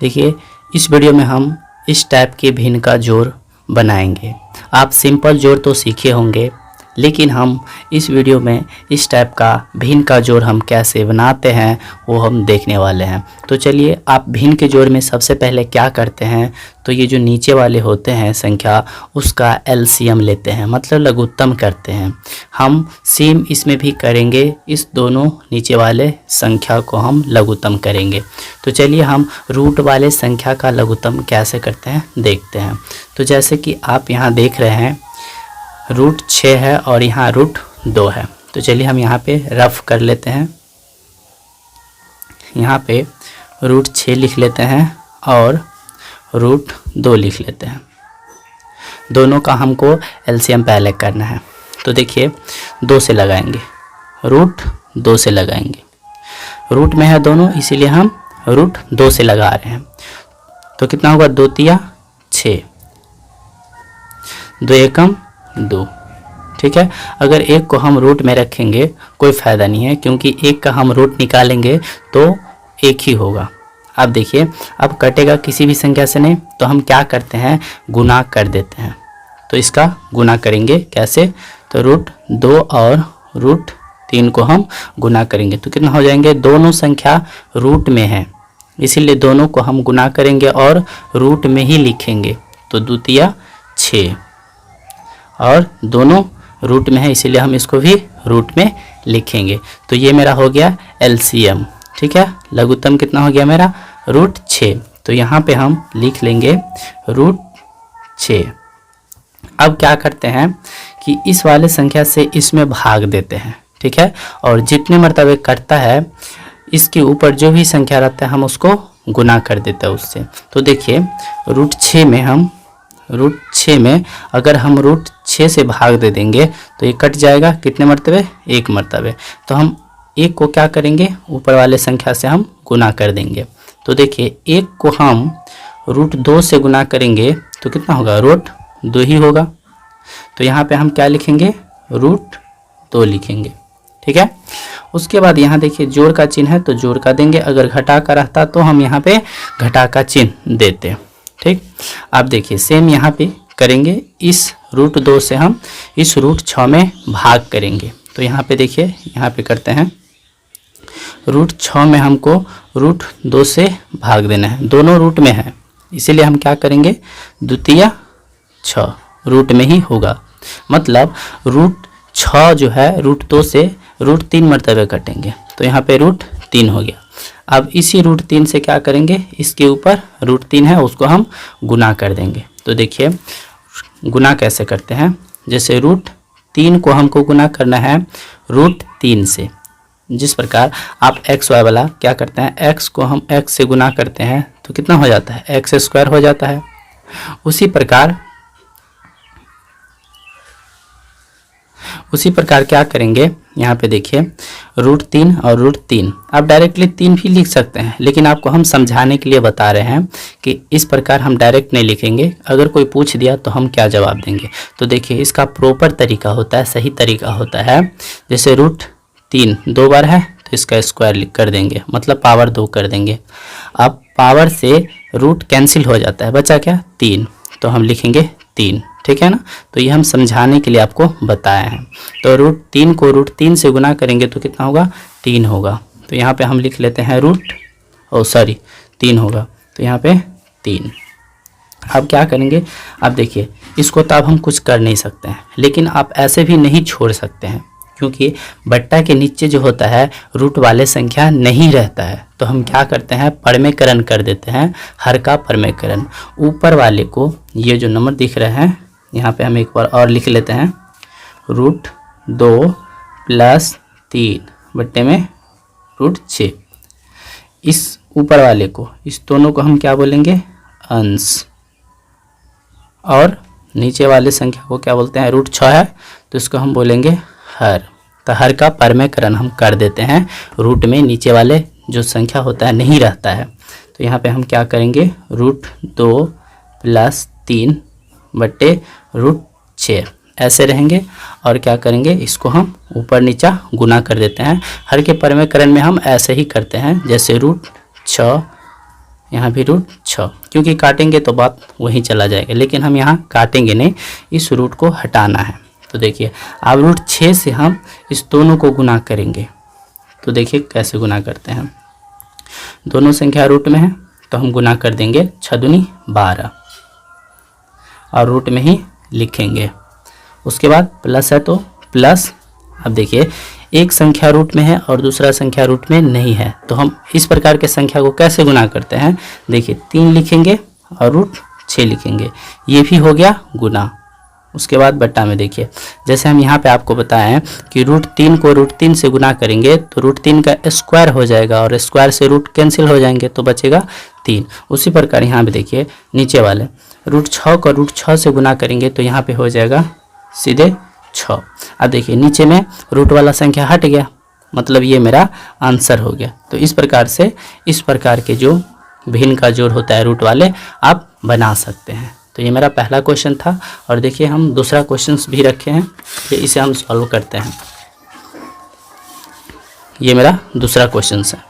देखिए इस वीडियो में हम इस टाइप के भिन्न का जोड़ बनाएंगे। आप सिंपल जोड़ तो सीखे होंगे, लेकिन हम इस वीडियो में इस टाइप का भिन्न का जोड़ हम कैसे बनाते हैं वो हम देखने वाले हैं। तो चलिए, आप भिन्न के जोड़ में सबसे पहले क्या करते हैं, तो ये जो नीचे वाले होते हैं संख्या, उसका एलसीएम लेते हैं, मतलब लघुत्तम करते हैं। हम सेम इसमें भी करेंगे, इस दोनों नीचे वाले संख्या को हम लघुत्तम करेंगे। तो चलिए हम रूट वाले संख्या का लघुत्तम कैसे करते हैं देखते हैं। तो जैसे कि आप यहाँ देख रहे हैं रूट 6 है और यहाँ रूट 2 है। तो चलिए हम यहाँ पे रफ कर लेते हैं, यहाँ पे रूट 6 लिख लेते हैं और रूट 2 लिख लेते हैं। दोनों का हमको एलसीएम पहले करना है। तो देखिए 2 से लगाएंगे, रूट 2 से लगाएंगे, रूट में है दोनों इसीलिए हम रूट 2 से लगा रहे हैं। तो कितना होगा, 2 तिया 6, 2 एकम 2। ठीक है, अगर एक को हम रूट में रखेंगे कोई फ़ायदा नहीं है, क्योंकि एक का हम रूट निकालेंगे तो एक ही होगा। अब देखिए, अब कटेगा किसी भी संख्या से नहीं, तो हम क्या करते हैं, गुना कर देते हैं। तो इसका गुना करेंगे कैसे, तो रूट 2 और रूट 3 को हम गुना करेंगे तो कितना हो जाएंगे, दोनों संख्या रूट में है इसीलिए दोनों को हम गुना करेंगे और रूट में ही लिखेंगे। तो 2 तिया 6 और दोनों रूट में है इसीलिए हम इसको भी रूट में लिखेंगे। तो ये मेरा हो गया एलसीएम। ठीक है, लघुत्तम कितना हो गया मेरा, रूट 6। तो यहाँ पे हम लिख लेंगे रूट 6। अब क्या करते हैं कि इस वाले संख्या से इसमें भाग देते हैं। ठीक है, और जितने मर्तबे कटता है इसके ऊपर जो भी संख्या रहता है हम उसको गुना कर देते हैं उससे। तो देखिए रूट 6 में अगर हम रूट 6 से भाग दे देंगे तो ये कट जाएगा, कितने मर्तबे, एक मर्तबे। तो हम एक को क्या करेंगे, ऊपर वाले संख्या से हम गुना कर देंगे। तो देखिए एक को हम रूट 2 से गुना करेंगे तो कितना होगा, रूट 2 ही होगा। तो यहाँ पे हम क्या लिखेंगे, रूट 2 लिखेंगे। ठीक है, उसके बाद यहाँ देखिए जोड़ का चिन्ह है तो जोड़ का देंगे, अगर घटा का रहता तो हम यहाँ पे घटा का चिन्ह देते। ठीक, अब देखिए सेम यहाँ पे करेंगे, इस रूट 2 से हम इस रूट 6 में भाग करेंगे। तो यहाँ पे देखिए, यहाँ पे करते हैं रूट 6 में हमको रूट 2 से भाग देना है, दोनों रूट में है इसीलिए हम क्या करेंगे, 2 तिया 6 रूट में ही होगा। मतलब रूट 6 जो है रूट 2 से रूट 3 मर्तबे कटेंगे तो यहाँ पे रूट 3 हो गया। अब इसी रूट 3 से क्या करेंगे, इसके ऊपर रूट 3 है उसको हम गुना कर देंगे। तो देखिए गुना कैसे करते हैं, जैसे रूट 3 को हमको गुना करना है रूट 3 से, जिस प्रकार आप एक्स वाई वाला क्या करते हैं, एक्स को हम एक्स से गुना करते हैं तो कितना हो जाता है, एक्स स्क्वायर हो जाता है। उसी प्रकार क्या करेंगे, यहाँ पे देखिए रूट 3 और रूट 3, आप डायरेक्टली 3 भी लिख सकते हैं, लेकिन आपको हम समझाने के लिए बता रहे हैं कि इस प्रकार हम डायरेक्ट नहीं लिखेंगे। अगर कोई पूछ दिया तो हम क्या जवाब देंगे। तो देखिए इसका प्रॉपर तरीका होता है, सही तरीका होता है, जैसे रूट 3 2 बार है तो इसका स्क्वायर कर देंगे, मतलब पावर 2 कर देंगे। अब पावर से रूट कैंसिल हो जाता है, बचा क्या, 3, तो हम लिखेंगे 3। ठीक है ना, तो ये हम समझाने के लिए आपको बताए हैं। तो रूट 3 को रूट 3 से गुना करेंगे तो कितना होगा, 3 होगा। तो यहाँ पे हम लिख लेते हैं 3 होगा, तो यहाँ पे 3। अब क्या करेंगे, अब देखिए इसको तो अब हम कुछ कर नहीं सकते हैं, लेकिन आप ऐसे भी नहीं छोड़ सकते हैं, क्योंकि बट्टा के नीचे जो होता है रूट वाले संख्या नहीं रहता है। तो हम क्या करते हैं, परमेकरण कर देते हैं, हर का परमेकरण। ऊपर वाले को ये जो नंबर दिख रहे हैं यहाँ पे हम एक बार और लिख लेते हैं, रूट 2 + 3 बट्टे में रूट 6। इस ऊपर वाले को, इस दोनों को हम क्या बोलेंगे, अंश, और नीचे वाले संख्या को क्या बोलते हैं, रूट 6 है तो इसको हम बोलेंगे हर। तो हर का परमेकरण हम कर देते हैं, रूट में नीचे वाले जो संख्या होता है नहीं रहता है। तो यहाँ पे हम क्या करेंगे, रूट 2 + 3 बट्टे रूट 6 ऐसे रहेंगे, और क्या करेंगे, इसको हम ऊपर नीचा गुना कर देते हैं। हर के परमेकरण में हम ऐसे ही करते हैं, जैसे रूट 6 यहाँ भी रूट 6, क्योंकि काटेंगे तो बात वहीं चला जाएगा, लेकिन हम यहाँ काटेंगे नहीं, इस रूट को हटाना है। तो देखिए अब रूट 6 से हम इस दोनों को गुना करेंगे। तो देखिए कैसे गुना करते हैं, दोनों संख्या रूट में है तो हम गुना कर देंगे 6 दूनी 12 और रूट में ही लिखेंगे। उसके बाद प्लस है तो प्लस, अब देखिए एक संख्या रूट में है और दूसरा संख्या रूट में नहीं है, तो हम इस प्रकार के संख्या को कैसे गुना करते हैं, देखिए 3 लिखेंगे और रूट 6 लिखेंगे, ये भी हो गया गुना। उसके बाद बट्टा में देखिए जैसे हम यहाँ पे आपको बताए हैं कि रूट 3 को रूट 3 से गुना करेंगे तो रूट 3 का स्क्वायर हो जाएगा और स्क्वायर से रूट कैंसिल हो जाएंगे तो बचेगा 3। उसी प्रकार यहाँ पे देखिए नीचे वाले रूट 6 को रूट 6 से गुना करेंगे तो यहाँ पे हो जाएगा सीधे 6। अब देखिए नीचे में रूट वाला संख्या हट गया, मतलब ये मेरा आंसर हो गया। तो इस प्रकार से इस प्रकार के जो भिन्न का जोड़ होता है रूट वाले आप बना सकते हैं। तो ये मेरा पहला क्वेश्चन था और देखिए हम दूसरा क्वेश्चन भी रखे हैं, इसे हम सॉल्व करते हैं। ये मेरा दूसरा क्वेश्चन है।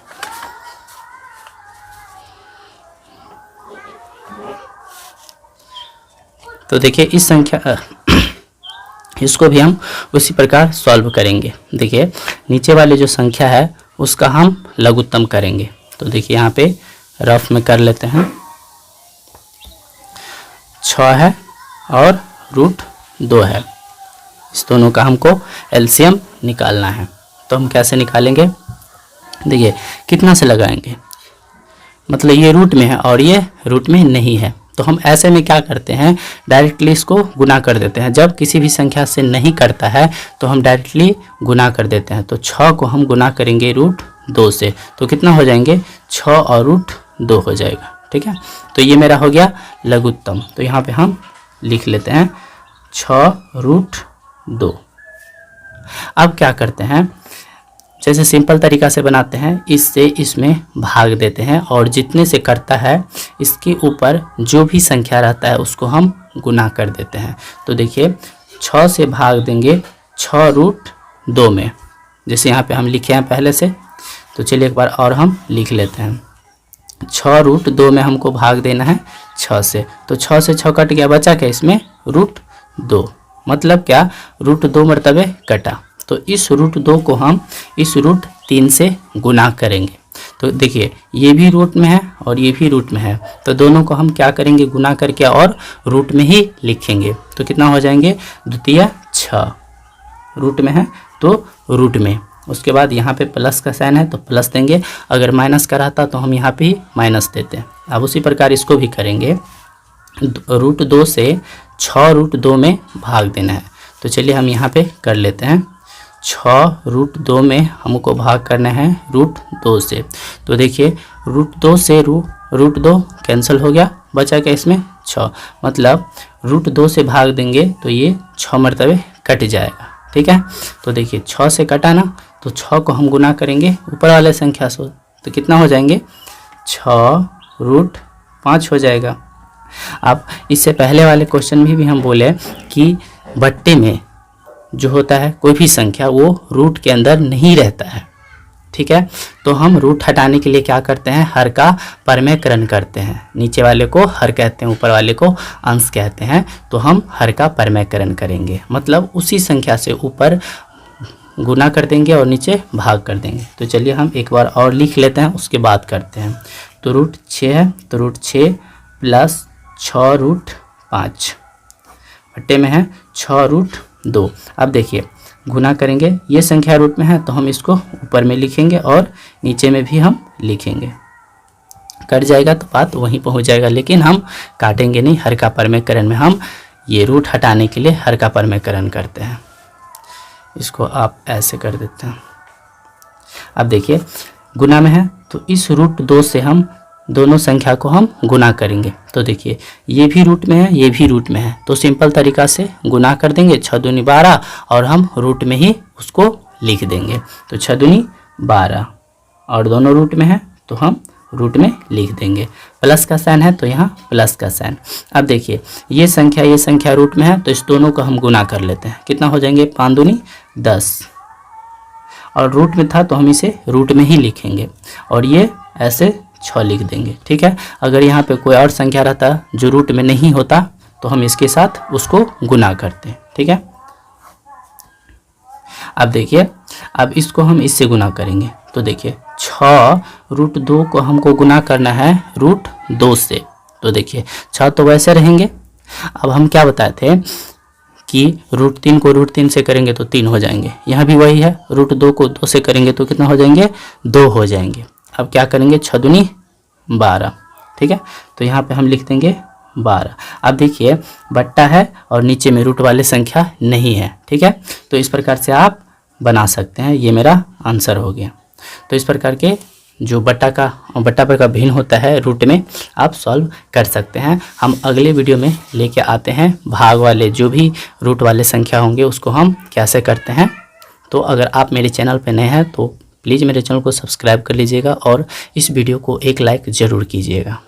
तो देखिए इस संख्या इसको भी हम उसी प्रकार सॉल्व करेंगे। देखिए नीचे वाले जो संख्या है उसका हम लघुत्तम करेंगे। तो देखिए यहाँ पे रफ में कर लेते हैं, 6 है और रूट 2 है, इस दोनों का हमको एलसीएम निकालना है। तो हम कैसे निकालेंगे, देखिए कितना से लगाएंगे, मतलब ये रूट में है और ये रूट में नहीं है, तो हम ऐसे में क्या करते हैं डायरेक्टली इसको गुना कर देते हैं। जब किसी भी संख्या से नहीं करता है तो हम डायरेक्टली गुना कर देते हैं। तो 6 को हम गुना करेंगे रूट 2 से, तो कितना हो जाएंगे 6 और रूट 2 हो जाएगा, ठीक है। तो ये मेरा हो गया लघुत्तम। तो यहाँ पे हम लिख लेते हैं 6 रूट 2। अब क्या करते हैं, जैसे सिंपल तरीका से बनाते हैं, इससे इसमें भाग देते हैं और जितने से करता है इसके ऊपर जो भी संख्या रहता है उसको हम गुना कर देते हैं। तो देखिए 6 से भाग देंगे 6 रूट 2 में, जैसे यहाँ पे हम लिखे हैं पहले से। तो चलिए एक बार और हम लिख लेते हैं, 6 रूट 2 में हमको भाग देना है 6 से, तो 6 से 6 कट गया, बचा क्या इसमें रूट 2, मतलब क्या रूट 2 मरतबे कटा। तो इस रूट 2 को हम इस रूट 3 से गुना करेंगे। तो देखिए ये भी रूट में है और ये भी रूट में है, तो दोनों को हम क्या करेंगे गुना करके और रूट में ही लिखेंगे। तो कितना हो जाएंगे, द्वितीय 6, रूट में है तो रूट में। उसके बाद यहाँ पे प्लस का साइन है तो प्लस देंगे, अगर माइनस का रहता तो हम यहाँ पे ही माइनस देते। अब उसी प्रकार इसको भी करेंगे, रूट 2 से 6 रूट 2 में भाग देना है। तो चलिए हम यहाँ पे कर लेते हैं, 6 रूट 2 में हमको भाग करना है रूट 2 से। तो देखिए रूट 2 से रूट 2 कैंसिल हो गया, बचा क्या इसमें 6, मतलब रूट 2 से भाग देंगे तो ये 6 मरतबे कट जाएगा, ठीक है। तो देखिए 6 से कटा ना, तो 6 को हम गुना करेंगे ऊपर वाले संख्या से, तो कितना हो जाएंगे 6 रूट 5 हो जाएगा। अब इससे पहले वाले क्वेश्चन में भी हम बोले कि बट्टे में जो होता है कोई भी संख्या वो रूट के अंदर नहीं रहता है, ठीक है। तो हम रूट हटाने के लिए क्या करते हैं, हर का परमेकरण करते हैं। नीचे वाले को हर कहते हैं, ऊपर वाले को अंश कहते हैं, तो हम हर का परमेकरण करेंगे, मतलब उसी संख्या से ऊपर गुना कर देंगे और नीचे भाग कर देंगे। तो चलिए हम एक बार और लिख लेते हैं, उसके बाद करते हैं। तो रूट 6 है तो रूट 6 प्लस 6 रूट 5 बट्टे में है 6 रूट 2। अब देखिए गुना करेंगे, ये संख्या रूट में है तो हम इसको ऊपर में लिखेंगे और नीचे में भी हम लिखेंगे, कट जाएगा तो बात वहीं पहुंच जाएगा, लेकिन हम काटेंगे नहीं। हर का परमेकरण में हम ये रूट हटाने के लिए हर का परमेकरण करते हैं। इसको आप ऐसे कर देते हैं। अब देखिए गुना में है तो इस रूट 2 से हम दोनों संख्या को हम गुना करेंगे। तो देखिए ये भी रूट में है, ये भी रूट में है, तो सिंपल तरीका से गुना कर देंगे, 6 दूनी 12 और हम रूट में ही उसको लिख देंगे। तो 6 दूनी 12 और दोनों रूट में है तो हम रूट में लिख देंगे। प्लस का साइन है तो यहाँ प्लस का साइन। अब देखिए ये संख्या रूट में है तो इस दोनों को हम गुना कर लेते हैं, कितना हो जाएंगे 5 दूनी 10 और रूट में था तो हम इसे रूट में ही लिखेंगे और ये ऐसे 6 लिख देंगे। ठीक है, अगर यहाँ पे कोई और संख्या रहता जो रूट में नहीं होता तो हम इसके साथ उसको गुना करते हैं। ठीक है, अब देखिए, अब इसको हम इससे गुना करेंगे तो देखिए 6√2 को हमको गुना करना है √2 से। तो देखिए 6 तो वैसे रहेंगे। अब हम क्या बताए थे कि √3 को √3 से करेंगे तो 3 हो जाएंगे, यहाँ भी वही है। √2 को 2 से करेंगे तो कितना हो जाएंगे, 2 हो जाएंगे। अब क्या करेंगे, 6 दूनी 12। ठीक है, तो यहाँ पे हम लिख देंगे 12। अब देखिए बट्टा है और नीचे में रूट वाले संख्या नहीं है। ठीक है, तो इस प्रकार से आप बना सकते हैं। ये मेरा आंसर हो गया। तो इस प्रकार के जो बट्टा पर का भिन्न होता है रूट में, आप सॉल्व कर सकते हैं। हम अगले वीडियो में लेके आते हैं भाग वाले जो भी रूट वाले संख्या होंगे उसको हम कैसे करते हैं। तो अगर आप मेरे चैनल पर नए हैं तो प्लीज़ मेरे चैनल को सब्सक्राइब कर लीजिएगा और इस वीडियो को एक लाइक ज़रूर कीजिएगा।